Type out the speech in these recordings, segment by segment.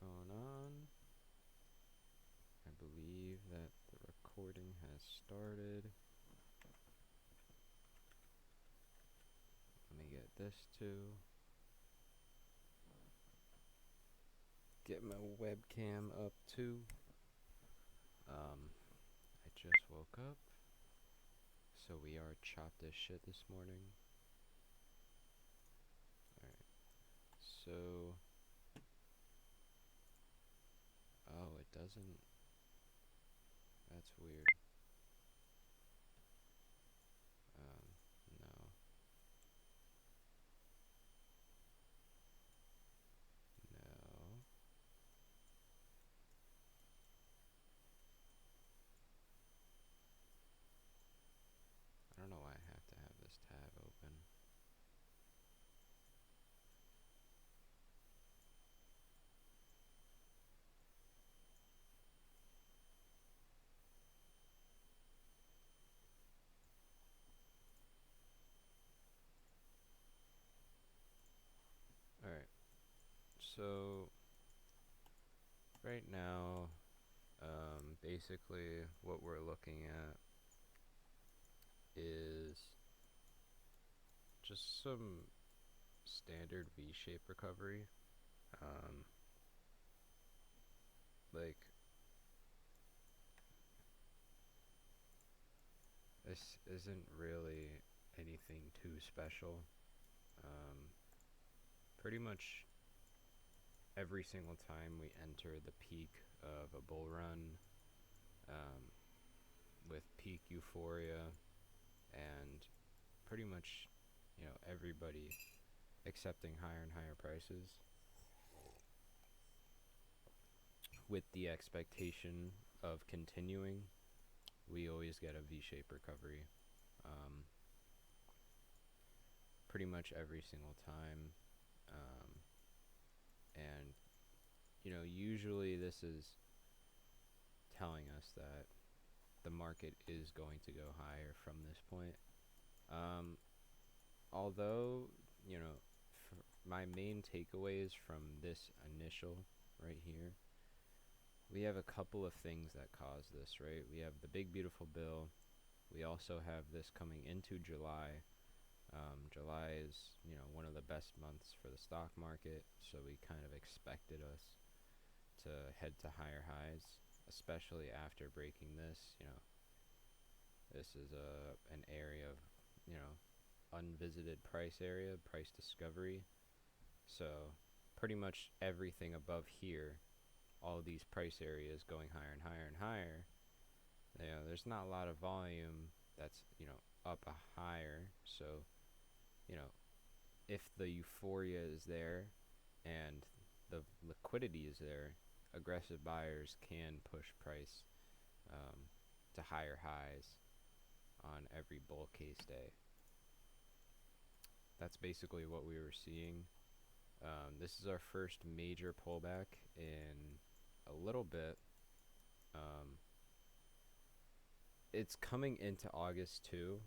going on? I believe that the recording has started. Let me get this too. Get my webcam up too. I just woke up, so we are chopped as shit this morning. Alright, so... Oh, it doesn't... That's weird. No. No. I don't know why I have to have this tab open. Alright, so... Right now, basically what we're looking at is just some standard V-shaped recovery. Like, this isn't really anything too special. Pretty much every single time we enter the peak of a bull run, with peak euphoria and pretty much, everybody accepting higher and higher prices with the expectation of continuing, we always get a V-shaped recovery. Pretty much every single time. And, usually this is telling us that the market is going to go higher from this point. Although, my main takeaways from this initial right here, we have a couple of things that cause this, right? We have the big beautiful bill. We also have this coming into July. July is, one of the best months for the stock market, so we kind of expected us to head to higher highs, especially after breaking this. This is an area of, unvisited price area, price discovery. So pretty much everything above here, all of these price areas going higher and higher and higher, there's not a lot of volume that's, up a higher. So, if the euphoria is there and the liquidity is there, aggressive buyers can push price to higher highs on every bull case day. That's basically what we were seeing. This is our first major pullback in a little bit. It's coming into August too.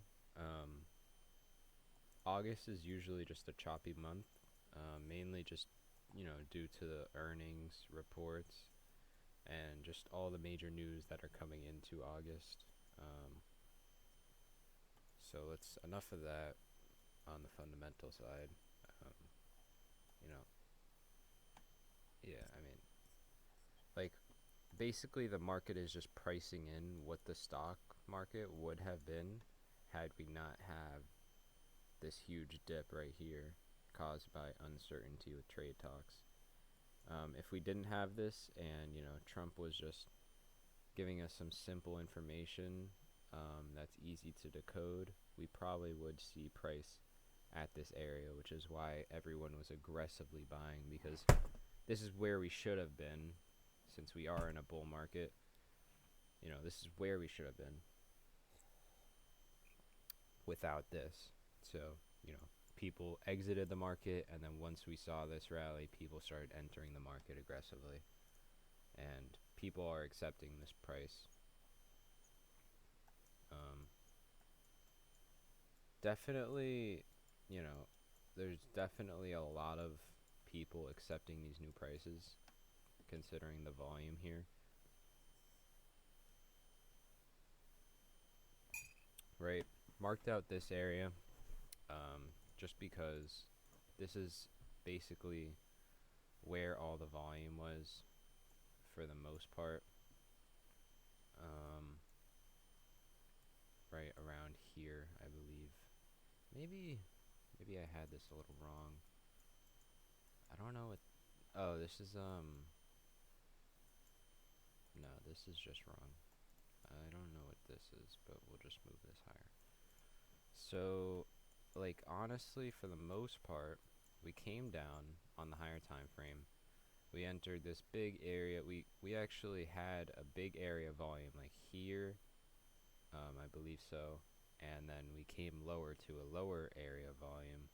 August is usually just a choppy month, mainly just, due to the earnings reports and just all the major news that are coming into August. So let's enough of that on the fundamental side. You know, yeah, I mean, like, basically the market is just pricing in what the stock market would have been had we not have this huge dip right here caused by uncertainty with trade talks. If we didn't have this and, Trump was just giving us some simple information that's easy to decode, we probably would see price at this area, which is why everyone was aggressively buying, because this is where we should have been since we are in a bull market. This is where we should have been without this. So, people exited the market, and then once we saw this rally, people started entering the market aggressively. And people are accepting this price. Definitely, there's definitely a lot of people accepting these new prices. considering the volume here. Right, marked out this area just because this is basically where all the volume was for the most part. Right around here, I believe. Maybe I had this a little wrong. I don't know what. Oh, this is no, this is just wrong. I don't know what this is, but we'll just move this higher. So, like, honestly, for the most part, we came down on the higher time frame. We entered this big area. We actually had a big area volume, like here, I believe so. And then we came lower to a lower area volume,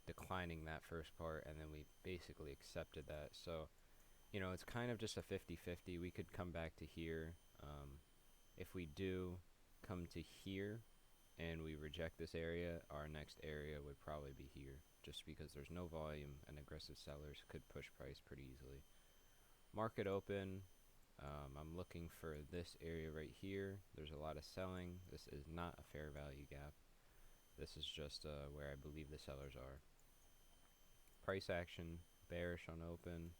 declining that first part, and then we basically accepted that. So, you know, it's kind of just a 50-50. We could come back to here. If we do come to here and we reject this area, our next area would probably be here, just because there's no volume and aggressive sellers could push price pretty easily. Market open. I'm looking for this area right here. There's a lot of selling. This is not a fair value gap. This is just where I believe the sellers are. Price action, bearish on open.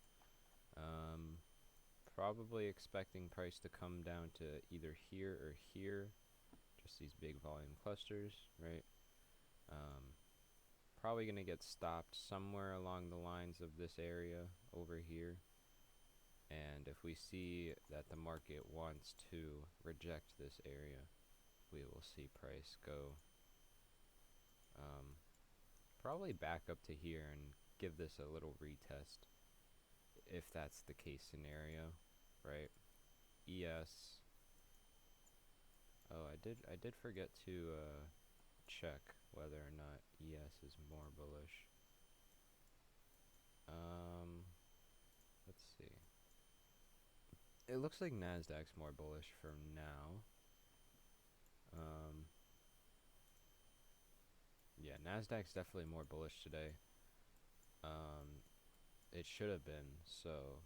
Probably expecting price to come down to either here or here. Just these big volume clusters, right? Probably going to get stopped somewhere along the lines of this area over here. And if we see that the market wants to reject this area, we will see price go probably back up to here and give this a little retest, if that's the case scenario, right? ES. Oh, I did forget to check whether or not ES is more bullish. Let's see. It looks like Nasdaq's more bullish for now. Yeah, Nasdaq's definitely more bullish today. It should have been. So,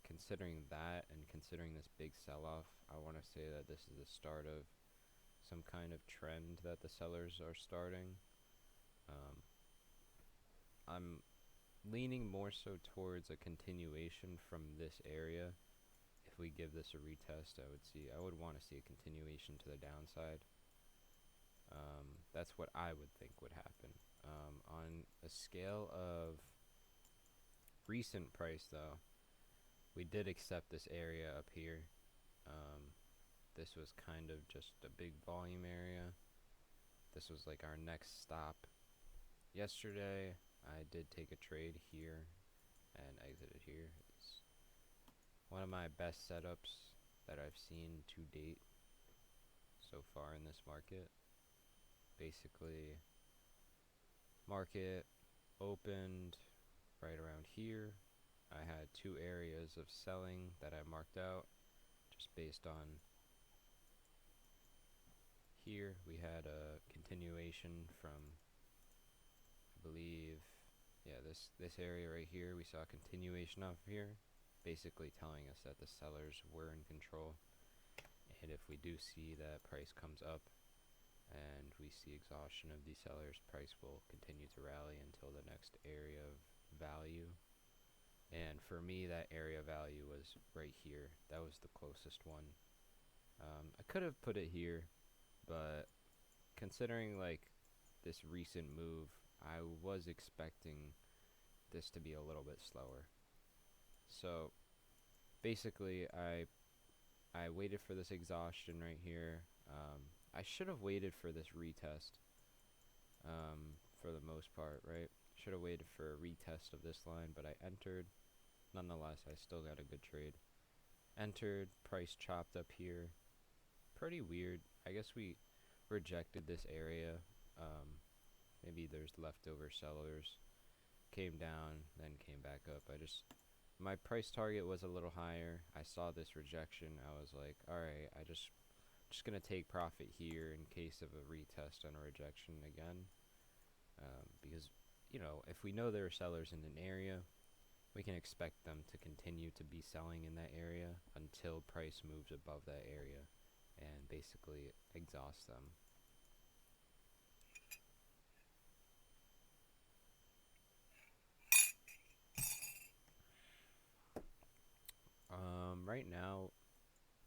considering that and considering this big sell-off, I want to say that this is the start of some kind of trend that the sellers are starting. I'm leaning more so towards a continuation from this area. If we give this a retest, I would want to see a continuation to the downside. That's what I would think would happen. On a scale of recent price, though, we did accept this area up here. This was kind of just a big volume area. This was like our next stop. Yesterday, I did take a trade here and exited here. It's one of my best setups that I've seen to date so far in this market. Basically, market opened right around here. I had two areas of selling that I marked out just based on here. We had a continuation from, I believe, yeah, this area right here. We saw a continuation off here, basically telling us that the sellers were in control. And if we do see that price comes up and we see exhaustion of these sellers, price will continue to rally until the next area of value. And for me, that area value was right here. That was the closest one. I could have put it here, but considering like this recent move, I was expecting this to be a little bit slower. So basically, I waited for this exhaustion right here. I should have waited for this retest for the most part, right? Should have waited for a retest of this line, but I entered. Nonetheless, I still got a good trade. Entered, price chopped up here. Pretty weird. I guess we rejected this area. Maybe there's leftover sellers. Came down, then came back up. My price target was a little higher. I saw this rejection. I was like, alright, just gonna take profit here in case of a retest and a rejection again. Because, you know, if we know there are sellers in an area, we can expect them to continue to be selling in that area until price moves above that area and basically exhaust them. Right now,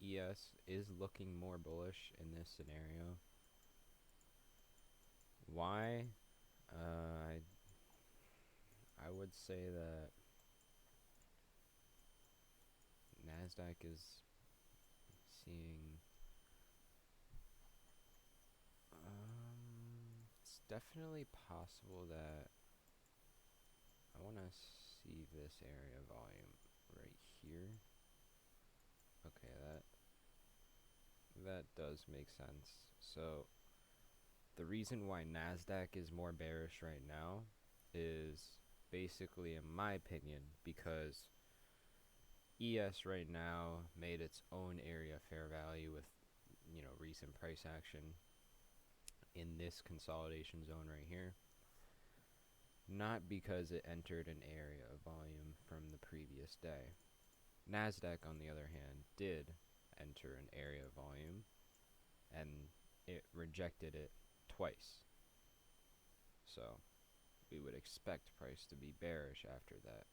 ES is looking more bullish in this scenario. Why? I would say that NASDAQ is seeing. It's definitely possible that I want to see this area volume right here. Okay, that does make sense. So the reason why NASDAQ is more bearish right now is basically, in my opinion, because ES right now made its own area fair value with, recent price action in this consolidation zone right here. Not because it entered an area of volume from the previous day. NASDAQ, on the other hand, did enter an area of volume, and it rejected it twice. So we would expect price to be bearish after that.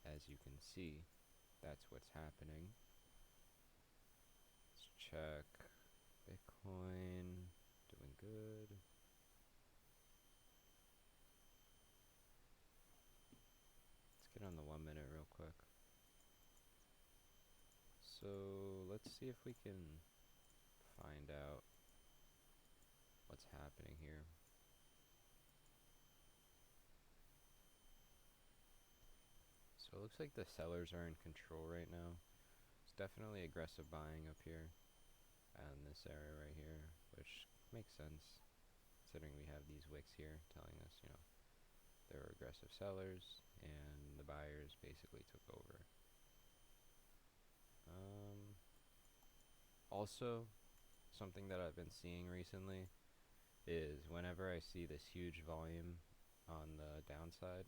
As you can see, that's what's happening. Let's check Bitcoin, doing good. Let's get on the 1 minute real quick. So let's see if we can find out what's happening here. So it looks like the sellers are in control right now. It's definitely aggressive buying up here and this area right here, which makes sense considering we have these wicks here telling us, there were aggressive sellers and the buyers basically took over. Also, something that I've been seeing recently is whenever I see this huge volume on the downside,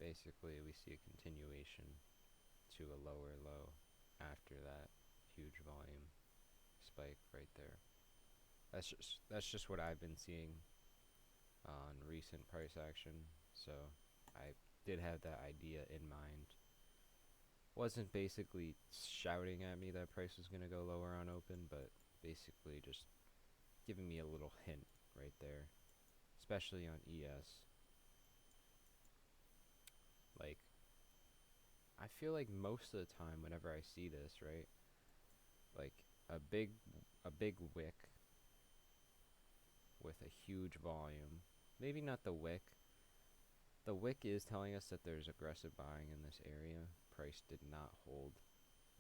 basically we see a continuation to a lower low after that huge volume spike right there. That's just what I've been seeing on recent price action. So I did have that idea in mind. Wasn't basically shouting at me that price was going to go lower on open, but basically just giving me a little hint right there, especially on ES. Like, I feel like most of the time whenever I see this, right, like a big wick with a huge volume, maybe not the wick. The wick is telling us that there's aggressive buying in this area. Price did not hold,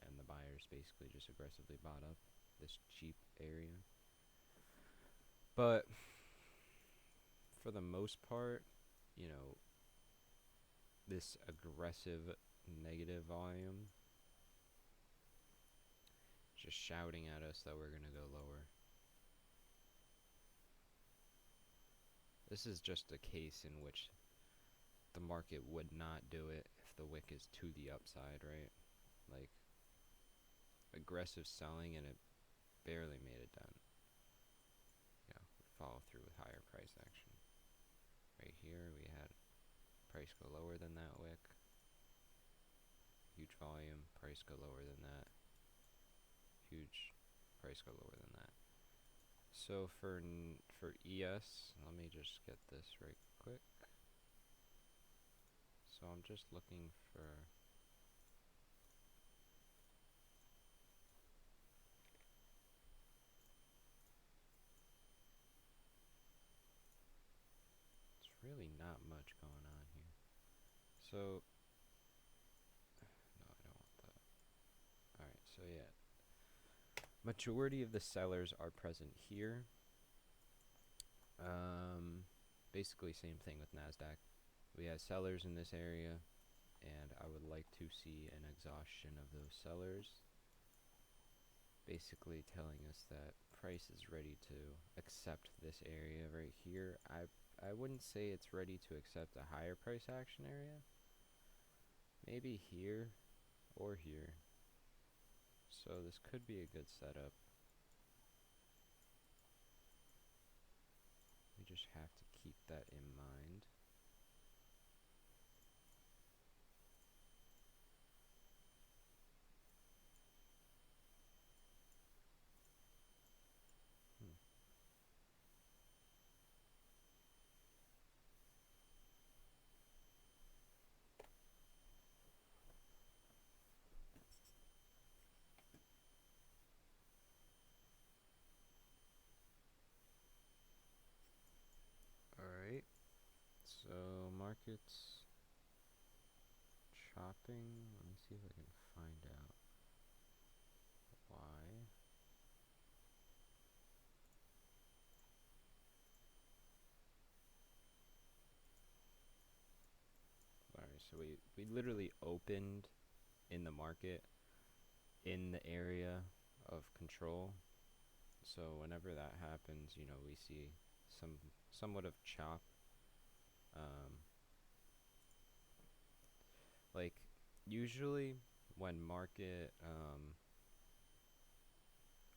and the buyers basically just aggressively bought up this cheap area. But for the most part, this aggressive negative volume just shouting at us that we're going to go lower. This is just a case in which the market would not do it if the wick is to the upside, right? Like, aggressive selling and it barely made a dent. Follow through with higher price action. Right here we had price go lower than that wick. Huge volume, price go lower than that. Huge price go lower than that. So for ES, let me just get this right quick. So I'm just looking for really not much going on here. So, no, I don't want that. Alright, so yeah. Majority of the sellers are present here. Basically same thing with NASDAQ. We have sellers in this area, and I would like to see an exhaustion of those sellers. Basically telling us that price is ready to accept this area right here. I wouldn't say it's ready to accept a higher price action area, maybe here or here. So this could be a good setup. We just have to keep that in mind. Alright, so markets chopping. Let me see if I can find out why. Alright, so we literally opened in the market in the area of control. So whenever that happens, you know, we see somewhat of chop. Like usually when market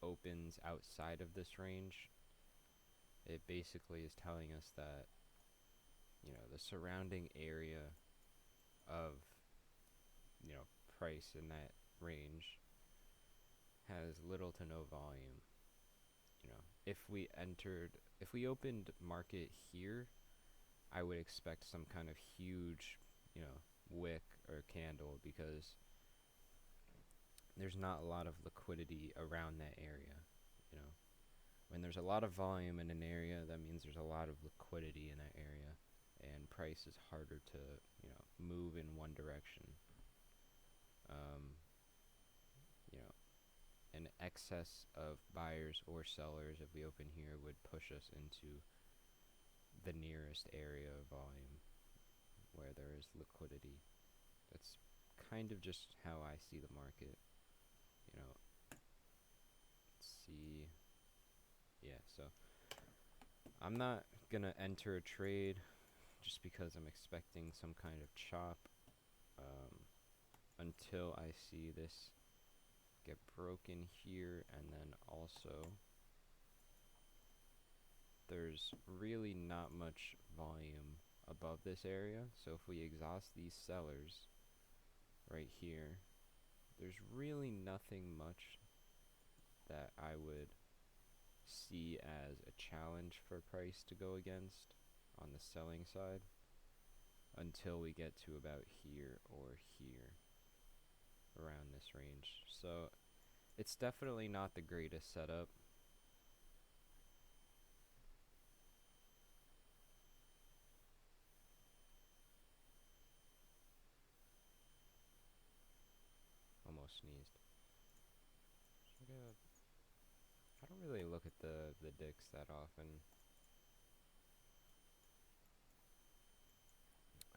opens outside of this range, it basically is telling us that, you know, the surrounding area of, you know, price in that range has little to no volume. You know, if we opened market here, I would expect some kind of huge, you know, wick or candle, because there's not a lot of liquidity around that area. You know, when there's a lot of volume in an area, that means there's a lot of liquidity in that area, and price is harder to, you know, move in one direction. You know, an excess of buyers or sellers, if we open here, would push us into the nearest area of volume where there is liquidity. That's kind of just how I see the market. You know, let's see. Yeah, so I'm not gonna enter a trade just because I'm expecting some kind of chop until I see this get broken here, and then also there's really not much volume above this area. So if we exhaust these sellers right here, there's really nothing much that I would see as a challenge for price to go against on the selling side until we get to about here or here, around this range. So it's definitely not the greatest setup. Almost sneezed. I don't really look at the dicks that often.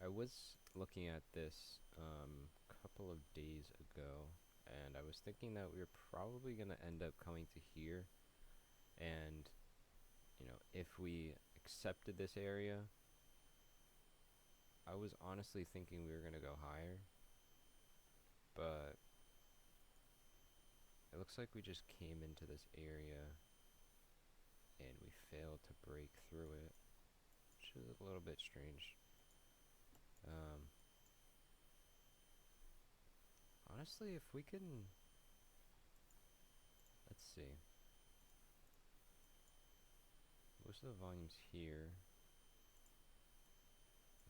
I was looking at this a couple of days ago, and I was thinking that we were probably going to end up coming to here, and, you know, if we accepted this area, I was honestly thinking we were going to go higher, but it looks like we just came into this area and we failed to break through it, which is a little bit strange. Honestly, if we can, let's see. Most of the volume's here.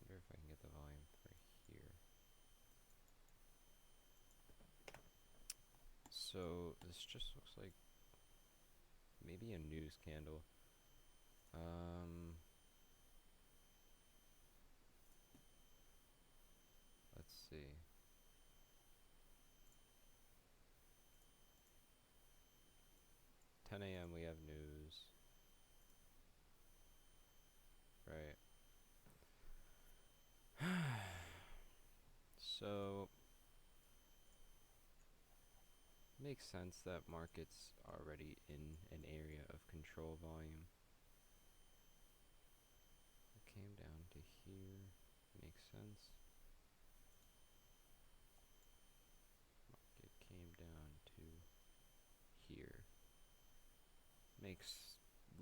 Wonder if I can get the volume for here. So this just looks like maybe a news candle. Let's see. 10 a.m. we have news. Right. So makes sense that market's already in an area of control volume. It came down to here. Makes sense. makes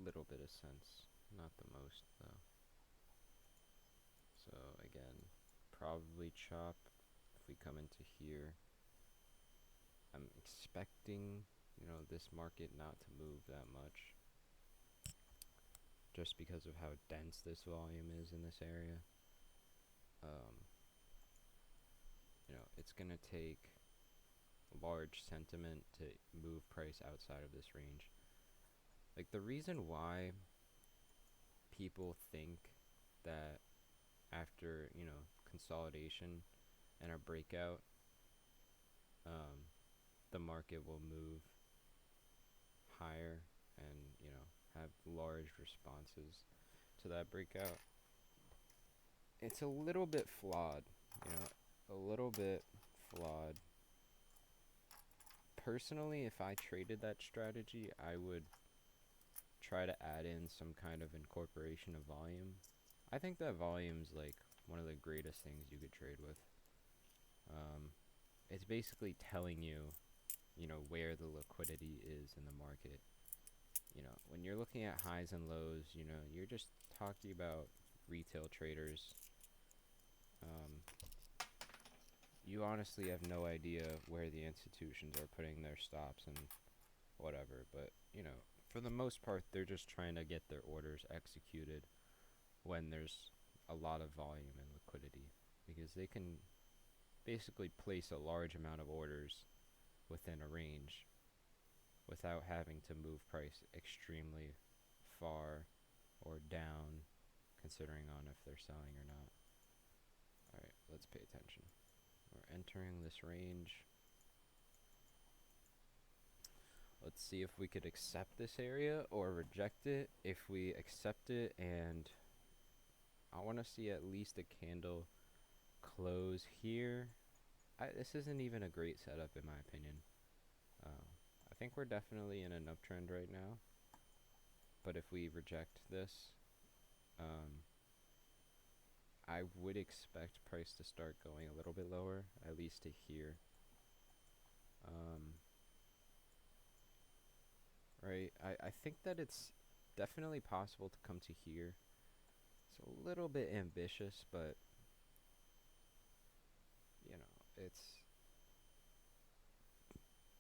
little bit of sense. Not the most though. So again, probably chop if we come into here. I'm expecting, this market not to move that much, just because of how dense this volume is in this area. It's gonna take large sentiment to move price outside of this range. Like, the reason why people think that after, consolidation and a breakout, the market will move higher and, have large responses to that breakout, it's a little bit flawed, a little bit flawed. Personally, if I traded that strategy, I would try to add in some kind of incorporation of volume. I think that volume's like one of the greatest things you could trade with. It's basically telling you, where the liquidity is in the market. When you're looking at highs and lows, you're just talking about retail traders. You honestly have no idea where the institutions are putting their stops and whatever, but, for the most part, they're just trying to get their orders executed when there's a lot of volume and liquidity, because they can basically place a large amount of orders within a range without having to move price extremely far or down, considering on if they're selling or not. Alright, let's pay attention. We're entering this range. Let's see if we could accept this area or reject it. If we accept it, and I want to see at least a candle close here. This isn't even a great setup in my opinion. I think we're definitely in an uptrend right now. But if we reject this, I would expect price to start going a little bit lower, at least to here. Right, I think that it's definitely possible to come to here. It's a little bit ambitious, but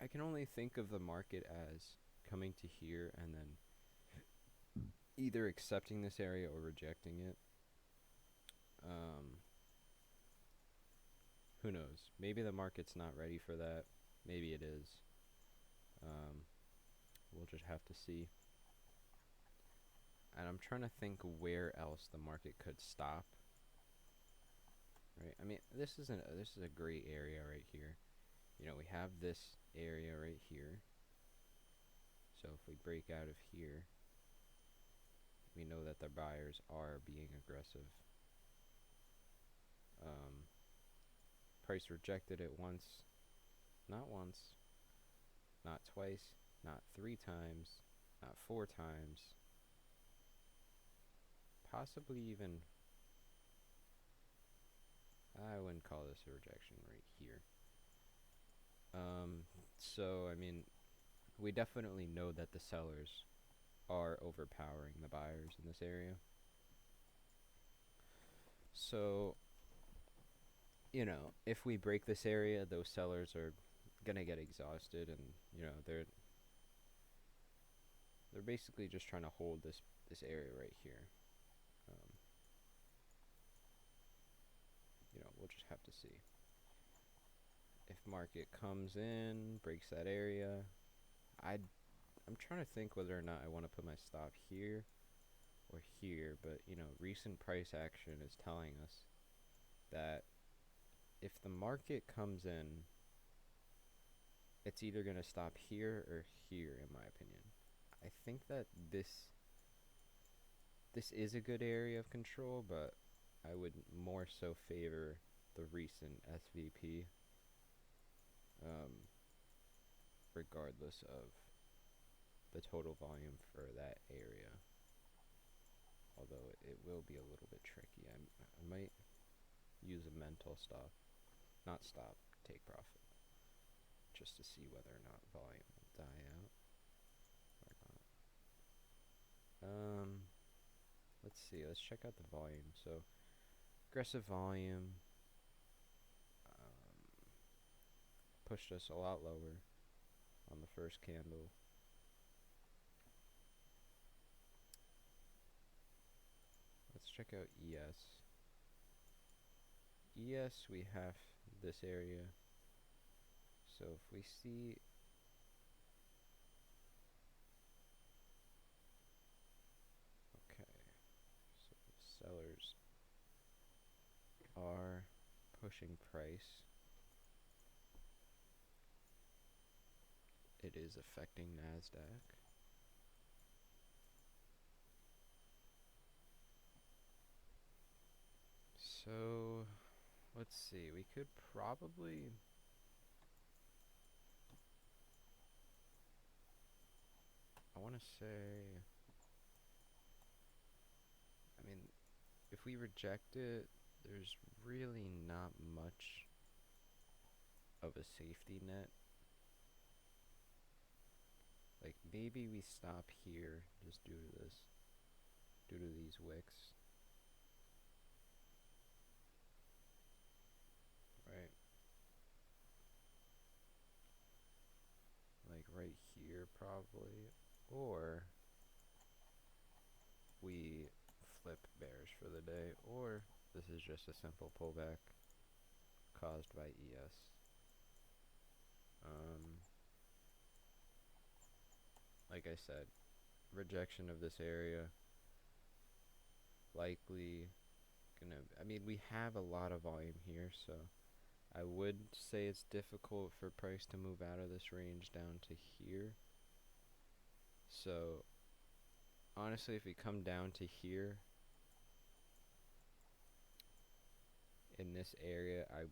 I can only think of the market as coming to here and then either accepting this area or rejecting it. Who knows? Maybe the market's not ready for that. Maybe it is. We'll just have to see. And I'm trying to think where else the market could stop. Right? I mean, this is a great area right here. We have this area right here. So if we break out of here, we know that the buyers are being aggressive. Price rejected it once, not twice, not 3 times, not 4 times, possibly even, I wouldn't call this a rejection right here. So, I mean, we definitely know that the sellers are overpowering the buyers in this area. So, if we break this area, those sellers are gonna get exhausted, and they're basically just trying to hold this area right here. We'll just have to see. If market comes in, breaks that area, I'm trying to think whether or not I want to put my stop here or here, but recent price action is telling us that if the market comes in, it's either going to stop here or here, in my opinion. I think that this is a good area of control, but I would more so favor the recent SVP, regardless of the total volume for that area. Although it will be a little bit tricky. I might use a mental stop, not stop, take profit, just to see whether or not volume will die out or not. see. Let's check out the volume. So aggressive volume pushed us a lot lower on the first candle. Let's check out ES. ES, we have this area. So if we see so sellers are pushing price, it is affecting NASDAQ. So let's see, we could probably I want to say, I mean, if we reject it, there's really not much of a safety net. Like, maybe we stop here just due to this, due to these wicks. Right? Like right here probably. Or we flip bearish for the day. Or this is just a simple pullback caused by ES. Like I said, rejection of this area likely gonna, I mean, we have a lot of volume here, so I would say it's difficult for price to move out of this range down to here. So honestly, if we come down to here in this area, I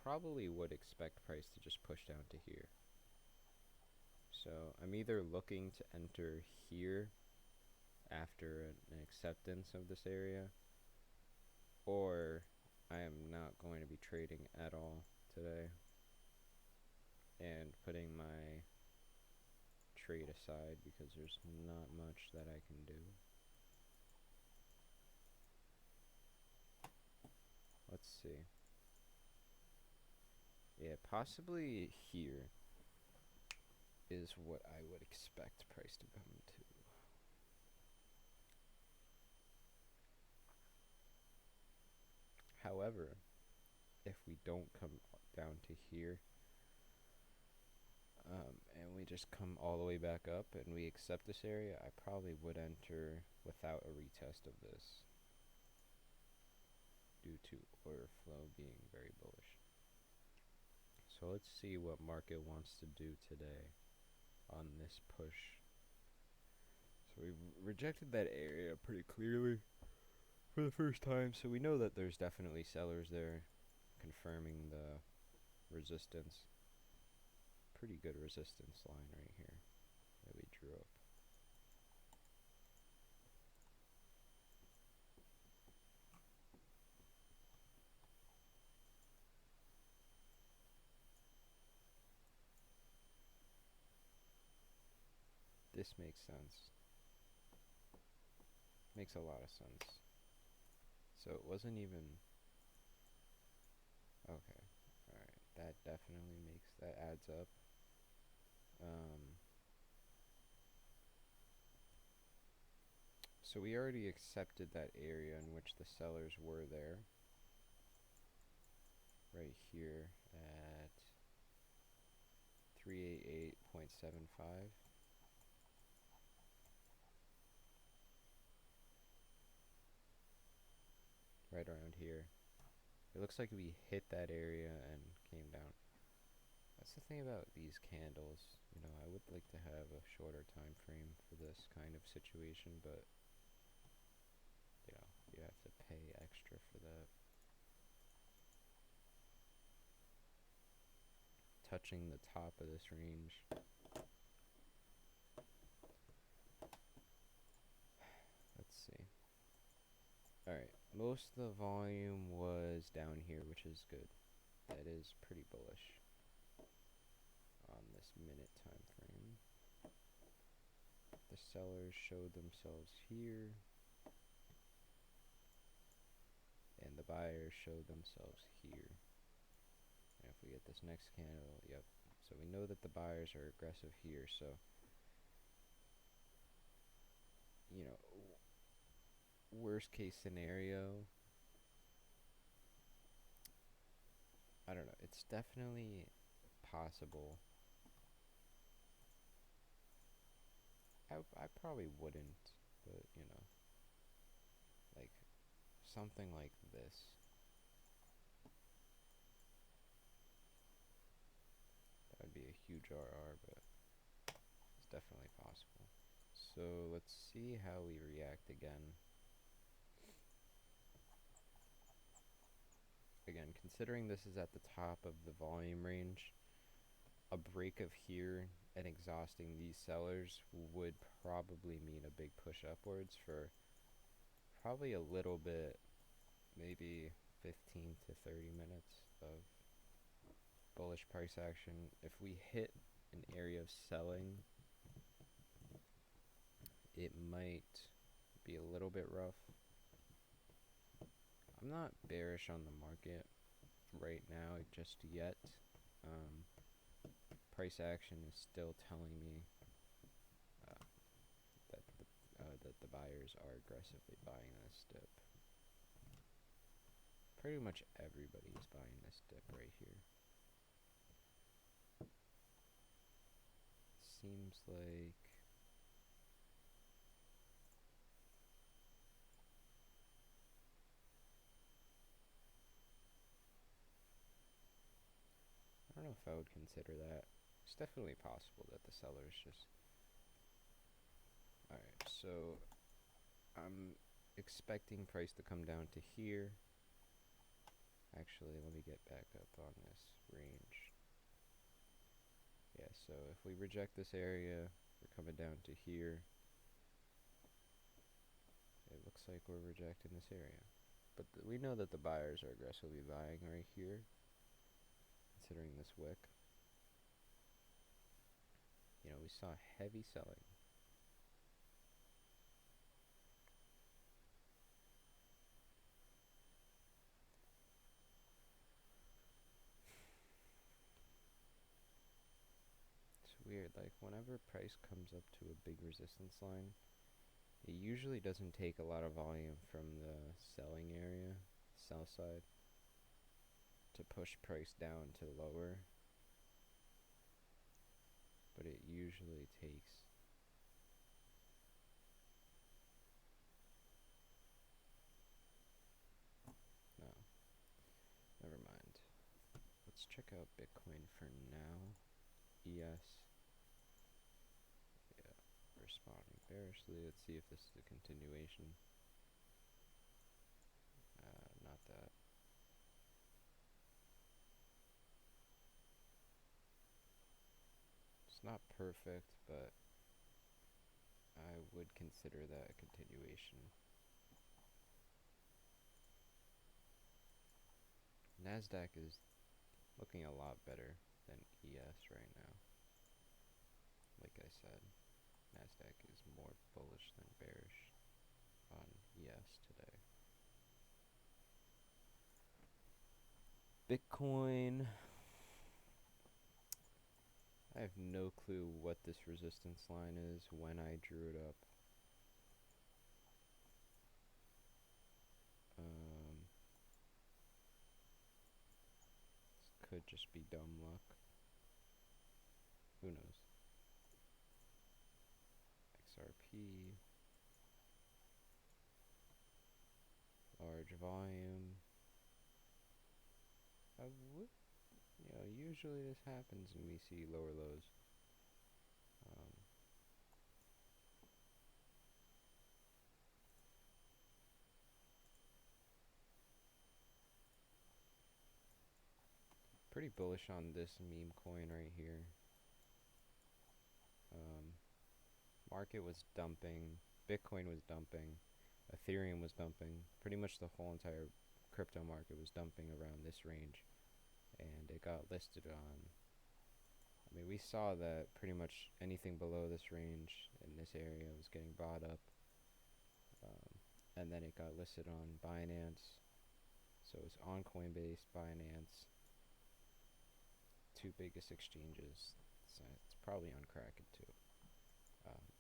probably would expect price to just push down to here. So I'm either looking to enter here after an acceptance of this area, or I am not going to be trading at all today and putting my trade aside because there's not much that I can do. Let's see. Yeah, possibly here is what I would expect price to come to. However, if we don't come down to here, and we just come all the way back up and we accept this area, I probably would enter without a retest of this due to order flow being very bullish. So let's see what market wants to do today on this push. So we've rejected that area pretty clearly for the first time, so we know that there's definitely sellers there, confirming the resistance. Pretty good resistance line right here that we drew up. This makes sense. Makes a lot of sense. So it wasn't even, okay, alright, that definitely makes, that adds up. So we already accepted that area in which the sellers were there, right here at 388.75. Right around here. It looks like we hit that area and came down. That's the thing about these candles. You know, I would like to have a shorter time frame for this kind of situation, but you know, you have to pay extra for that. Touching the top of this range. Let's see. Alright, most of the volume was down here, which is good. That is pretty bullish on this minute time frame. The sellers showed themselves here. and the buyers show themselves here. And if we get this next candle, yep. So we know that the buyers are aggressive here. So, you know, worst case scenario, I don't know. It's definitely possible. I probably wouldn't, but you know, like something like this. That would be a huge RR, but it's definitely possible. So let's see how we react again. Again, considering this is at the top of the volume range, a break of here and exhausting these sellers would probably mean a big push upwards for probably a little bit, maybe 15 to 30 minutes of bullish price action. If we hit an area of selling, it might be a little bit rough. I'm not bearish on the market right now just yet. Price action is still telling me that the buyers are aggressively buying this dip. Pretty much everybody is buying this dip right here. Seems like I don't know if I would consider that. It's definitely possible that the sellers just... Alright, so I'm expecting price to come down to here. Actually, let me get back up on this range. Yeah, so if we reject this area, we're coming down to here. It looks like we're rejecting this area. But we know that the buyers are aggressively buying right here, considering this wick. You know, we saw heavy selling. It's weird, like whenever price comes up to a big resistance line, it usually doesn't take a lot of volume from the selling area, sell side, to push price down to lower. But it usually takes... No, never mind. Let's check out Bitcoin for now. ES. Yeah, responding bearishly. Let's see if this is a continuation. Not that. It's not perfect, but I would consider that a continuation. NASDAQ is looking a lot better than ES right now. Like I said, NASDAQ is more bullish than bearish on ES today. Bitcoin, I have no clue what this resistance line is when I drew it up. This could just be dumb luck. Who knows? XRP, large volume. I would, you know, usually this happens when we see lower lows. Pretty bullish on this meme coin right here. Market was dumping, Bitcoin was dumping, Ethereum was dumping. Pretty much the whole entire crypto market was dumping around this range, and it got listed on. I mean, we saw that pretty much anything below this range in this area was getting bought up, and then it got listed on Binance, So it's on Coinbase, Binance, two biggest exchanges. So it's probably on Kraken too. Um,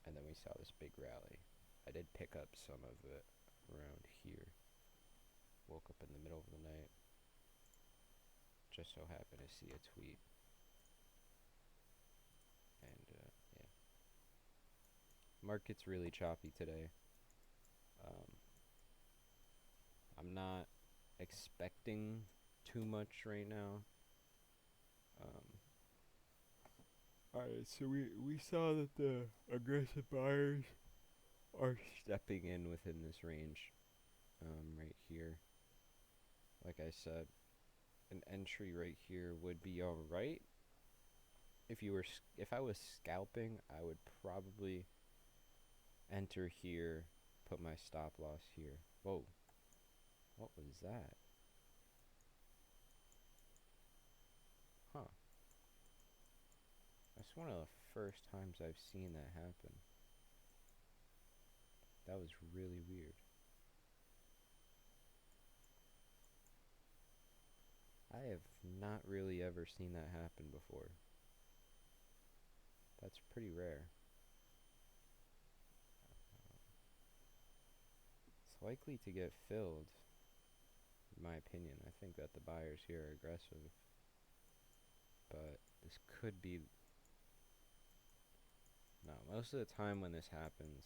and then we saw this big rally. I did pick up some of it around here. Woke up in the middle of the night. Just so happened to see a tweet. And yeah. Market's really choppy today. I'm not expecting too much right now. Alright, so we saw that the aggressive buyers are stepping in within this range, right here. Like I said, an entry right here would be alright. If I was scalping, I would probably enter here, put my stop loss here. Whoa, what was that? Huh. That's one of the first times I've seen that happen. That was really weird. I have not really ever seen that happen before. That's pretty rare. It's likely to get filled, in my opinion. I think that the buyers here are aggressive. But this could be... No, most of the time when this happens,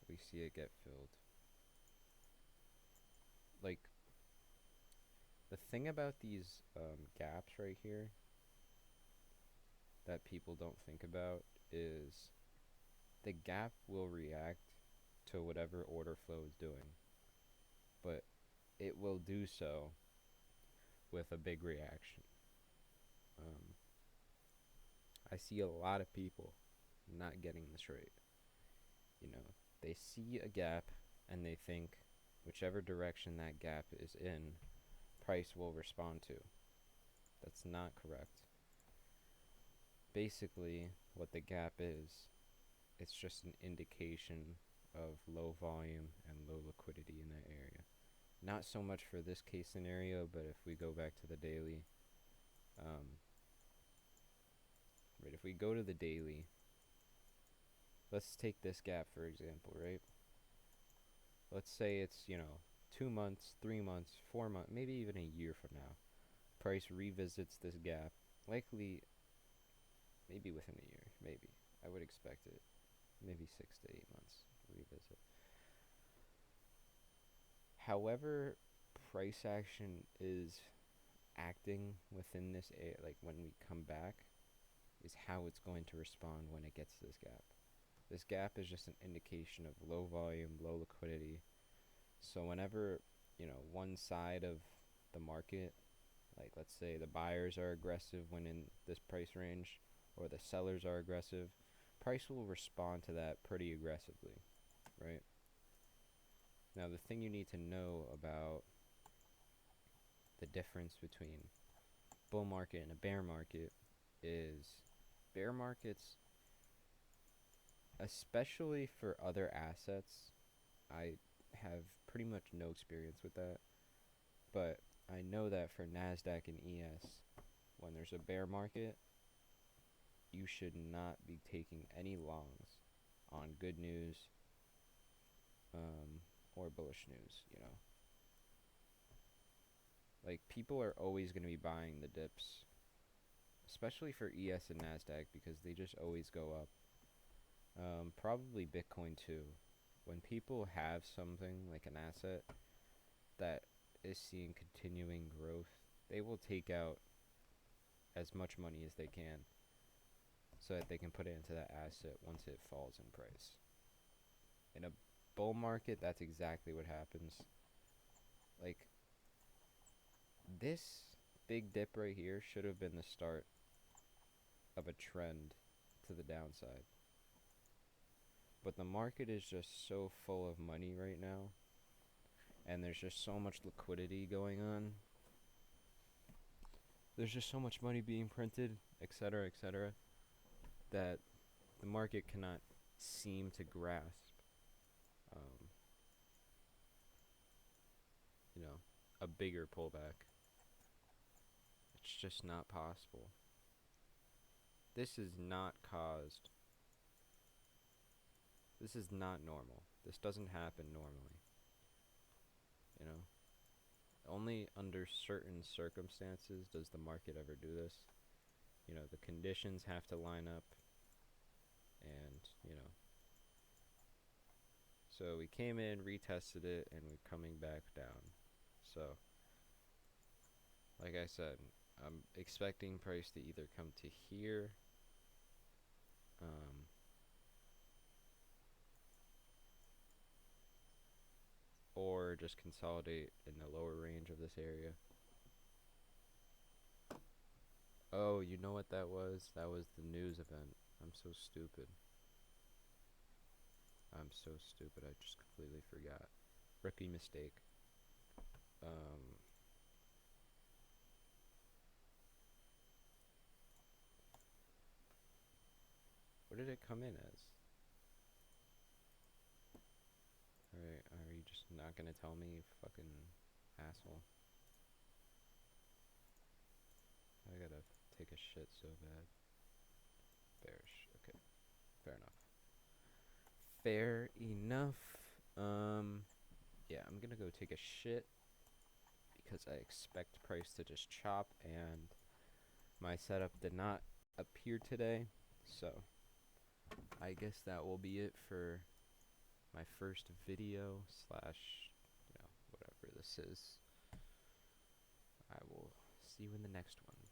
we see it get filled. Like, the thing about these gaps right here that people don't think about is the gap will react to whatever order flow is doing, but it will do so with a big reaction. I see a lot of people not getting this right. You know, they see a gap and they think whichever direction that gap is in, price will respond to. That's not correct. Basically, what the gap is, it's just an indication of low volume and low liquidity in that area. Not so much for this case scenario, but if we go back to the daily, right, if we go to the daily, let's take this gap for example, right? Let's say it's, 2 months, 3 months, 4 months, maybe even a year from now. Price revisits this gap, likely, maybe within a year, maybe. I would expect it, maybe 6 to 8 months revisit. However, price action is acting within this area, like when we come back, is how it's going to respond when it gets to this gap. This gap is just an indication of low volume, low liquidity. So whenever, one side of the market, like let's say the buyers are aggressive when in this price range, or the sellers are aggressive, price will respond to that pretty aggressively, right? Now the thing you need to know about the difference between bull market and a bear market is bear markets, especially for other assets, I have pretty much no experience with that, but I know that for NASDAQ and ES, when there's a bear market, you should not be taking any longs on good news or bullish news, Like, people are always going to be buying the dips, especially for ES and NASDAQ, because they just always go up. Probably Bitcoin too. When people have something like an asset that is seeing continuing growth, they will take out as much money as they can so that they can put it into that asset once it falls in price. In a bull market, that's exactly what happens. Like, this big dip right here should have been the start of a trend to the downside. But the market is just so full of money right now, and there's just so much liquidity going on. There's just so much money being printed, etc., that the market cannot seem to grasp you know, a bigger pullback. It's just not possible. This is not caused. This is not normal. This doesn't happen normally. You know, only under certain circumstances does the market ever do this. You know, the conditions have to line up, and, you know, so we came in, retested it, and we're coming back down. So, like I said, I'm expecting price to either come to here, or just consolidate in the lower range of this area. Oh, you know what that was? That was the news event. I'm so stupid. I'm so stupid. I just completely forgot. Rookie mistake. What did it come in as? Alright, are you just not gonna tell me, you fucking asshole? I gotta take a shit so bad. Bearish. Okay, fair enough. Fair enough. Yeah, I'm gonna go take a shit because I expect price to just chop, and my setup did not appear today. So I guess that will be it for my first video slash, you know, whatever this is. I will see you in the next one.